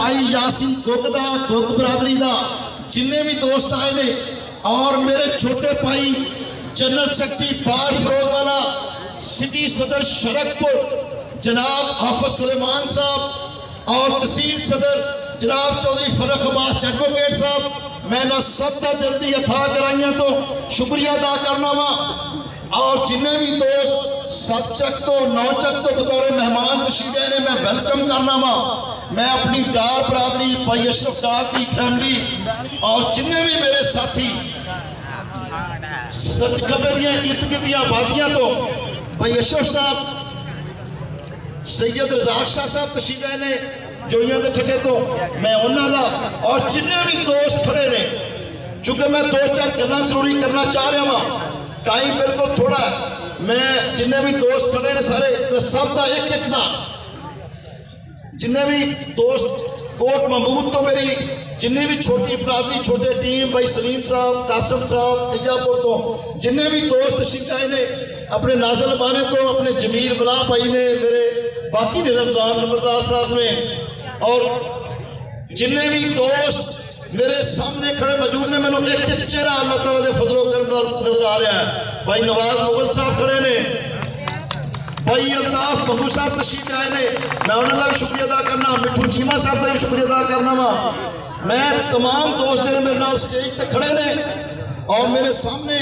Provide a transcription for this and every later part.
भाई यासीन गोगदा गोग बरादरी का जिन्ने भी दोस्त आए ने और मेरे छोटे भाई जनरल सेक्रेटरी बार फरोग वाला सिटी सदर शरकपुर जनाब हाफिज सुलेमान साहब और तहसील सदर जनाब चौधरी फरख अब्बास एडवोकेट साहब, मैं ना सब का दिल की अथा कराइया तो शुक्रिया अदा करना वा। और जिन्हें भी दोस्त सतचक तो नौचक तो बतौर मेहमान तशरीफ आए ने मैं वेलकम करना वा। मैं अपनी डार बरादरी भाई अशरफ डार की फैमिली और जिन्हें भी मेरे साथी सच खबे दियाँ इर्द गिर्द आबादियाँ तो भाई अशरफ साहब सैयद रजाक शाह साहब तशरीफ आए ने जोइयां दे ठठे तो मैं उन्होंने और जिन्हें भी दोस्त खड़े ने, चूंकि मैं दो चार गल्लां जरूरी करना चाह रहा वहाँ, टाइम बिल्कुल थोड़ा है। मैं जिन्हें भी दोस्त खड़े ने सारे सब का एक एक ना जिन्हें भी दोस्त कोट महमूद तो मेरी जिन्हें भी छोटी बरादरी छोटे टीम भाई सलीम साहब कासम साहब इजापुर तो जिन्हें भी दोस्त तशरीफ आए ने, अपने नाजल बाने तो अपने जमील बला भाई ने, मेरे बाकी ने रमजान नंबरदार साहब ने और जिन्हें भी दोस्त मेरे सामने खड़े मौजूद ने, मैंने एक एक चेहरा अल्लाह ताला दे फजलो करम नजर आ रहा है। भाई नवाज मुगल साहब खड़े ने, भाई अल्ताफ बंगू साहब तशरीफ आए ने, मैं उन्होंने भी शुक्रिया अदा करना, मिठू चीमा साहब का भी शुक्रिया अदा करना वा। मैं तमाम दोस्त जो मेरे नाल स्टेज पर खड़े ने और मेरे सामने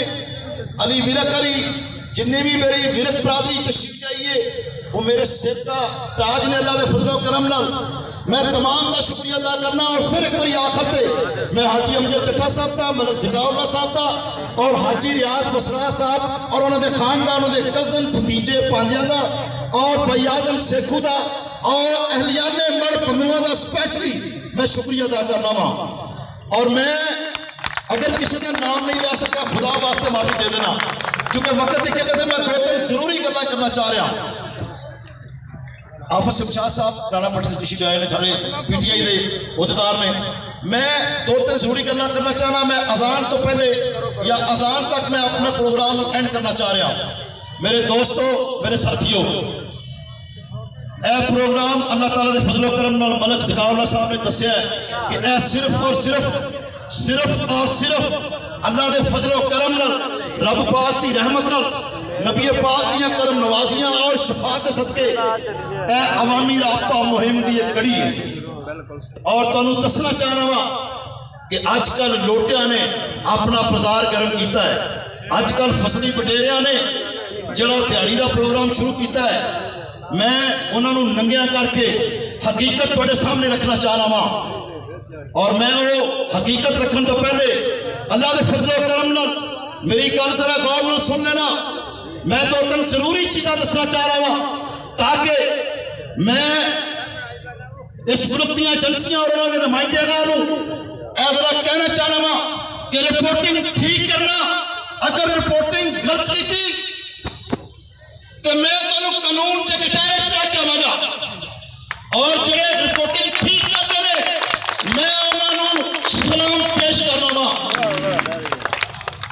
अली विरक अली जिन्हें भी मेरी विरक बरादरी तशरीफ आई है वो मेरे सिर का ताज ने अल्लाह के फजलो करम नाल, मैं तमाम का शुक्रिया अदा करना। और फिर एक बार आखिर से मैं हाजी अमजद चट्टा साहब का, मलक ज़िकाउल्लाह साहब का और हाजी रियाज बसरा साहब और उन्होंने खानदान उन्होंने कजन भतीजे पांजिया का और भाई आजम सेखू का और अहलियाने मर बंधुओं का स्पेशली मैं शुक्रिया अदा करना वा। और मैं अगर किसी का नाम नहीं ले सका खुदा वास्ते माफी दे देना, क्योंकि वक्त के कहते मैं दो तीन जरूरी गल्लां करना चाह रहा। आफत शमशाद साहब राणा पट्टन तशरीफ आए ने सारे पीटीआई के अहदेदार ने, मैं दो तीन जरूरी गल्लां करना चाहना। मैं अजान तो पहले या अजान तक मैं अपना प्रोग्राम एंड करना चाह रहा। मेरे दोस्तों मेरे साथियों, यह प्रोग्राम अल्लाह ताला दे फजलो करम नाल मलक ज़िकाउल्लाह साहब ने दस्या कि यह सिर्फ और सिर्फ अल्लाह दे फजलो करम नाल रब पाक की रहमत नाल नबी पाक दियां करम नवाजियां और शफात के सदके यह अवामी राबता मुहिम की एक कड़ी है। और तुहानू दसना चाहना वा कि अजकल लोटिया ने अपना बाजार गर्म किया है। अजकल फसली बटेरिया ने जड़ा दिहाड़ी का प्रोग्राम शुरू किया है, मैं उन्होंने नंगिया करके हकीकत तुहाडे सामने रखना चाहना वा। और मैं वो हकीकत रखने तो पहले अल्लाह के फजलो करम नाल मेरी गल जरा गौर नाल सुन लेना। मैं दो तीन जरूरी चीज़ा दसना चाह रहा हूँ ताकि मैं इस मुल्क दी एजेंसियां और उन्होंने नुमाइंदे जरा कहना चाह रहा हूँ कि रिपोर्टिंग ठीक करना, अगर रिपोर्टिंग गलत की तो मैं तुहानू कानून के कटहरे च लेके आवांगा और जो रिपोर्टिंग ठीक करते हैं मैं उन्होंने सलाम पेश करना वा।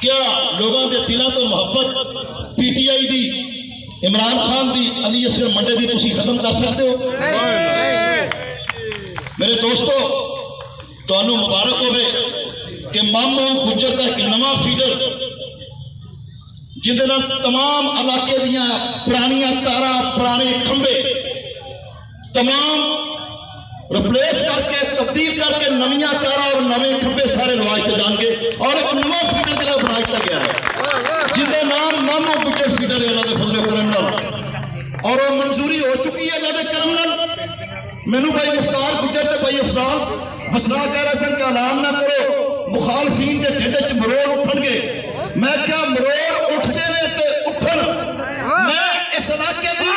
क्या लोगों के दिलों तो मोहब्बत पीटीआई दी इमरान खान दी अली असगर मंडे दी तुसी खत्म कर सकते हो? मेरे दोस्तों तुहानू मुबारक होवे कि मामू गुजर का एक नवा फीडर जिंदे नाल तमाम इलाके दियां पुरानियां तारा पुराने खंबे तमाम रिप्लेस करके तब्दील करके नवियां तारा और नवे खंबे सारे लवाए जाएंगे और एक नवा फीडर जिला बना दिया गया है जिंदा नाम मामू गुजर फीडर है। अल्लाह के फजल करम नाल और वो मंजूरी हो चुकी है अल्लाह के करम नाल। मैनू भाई मुख्तार गुजर ते भाई अफसान बसरा कह रहे सन कि ऐलान ना करो मुखालफीन के ढिड च मरोड़ उठणगे। मैं क्या मरोड़ उठते ने ते उठन, मैं इस इलाके दी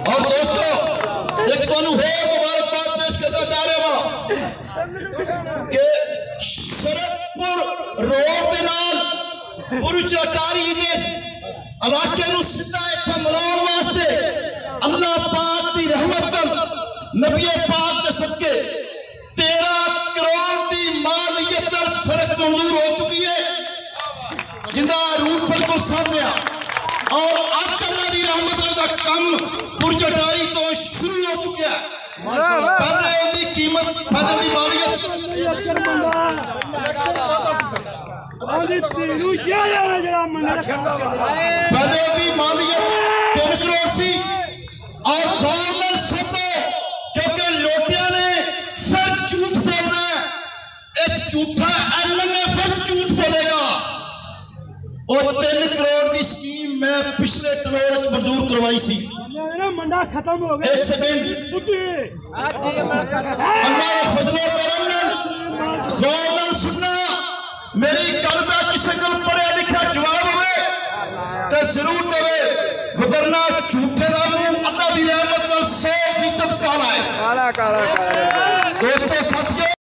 और दोस्तों एक तुहानू होर मुबारकबाद पेश करना चाह रहा हूं कि शरकपुर रोड के नाल बुरुज अटारी दे इलाके नू सीधा इत्थे मिलाउण वास्ते अल्लाह पाक दी रहमत नाल नबी पाक के सदके 13 करोड़ की मालियत सड़क मंजूर हो चुकी है जिंदा रूट बिल्कुल सामने और आज अल्लाह दी रहमत दा काम पुरजटाई तो शुरू हो चुका है। पहले दी कीमत पहले दी मालियत पहले दी मालियत 3 करोड़ सी और गवर्नर सबको क्योंकि लोटिया ने फिर झूठ बोलना है, इस झूठा एमएलए फिर झूठ बोलेगा। और 3 करोड़ की स्कीम मैं पिछले करोड़ मंजूर करवाई सी। मंडा खत्म हो गया। एक सेकंड अल्लाह फजलो करम गवर्नर सुनना मेरी गल में किसी को पढ़िया लिखा जवाब हो तो जरूर देवे, वरना झूठे का मुंह अल्लाह की रहमत 100% काला है।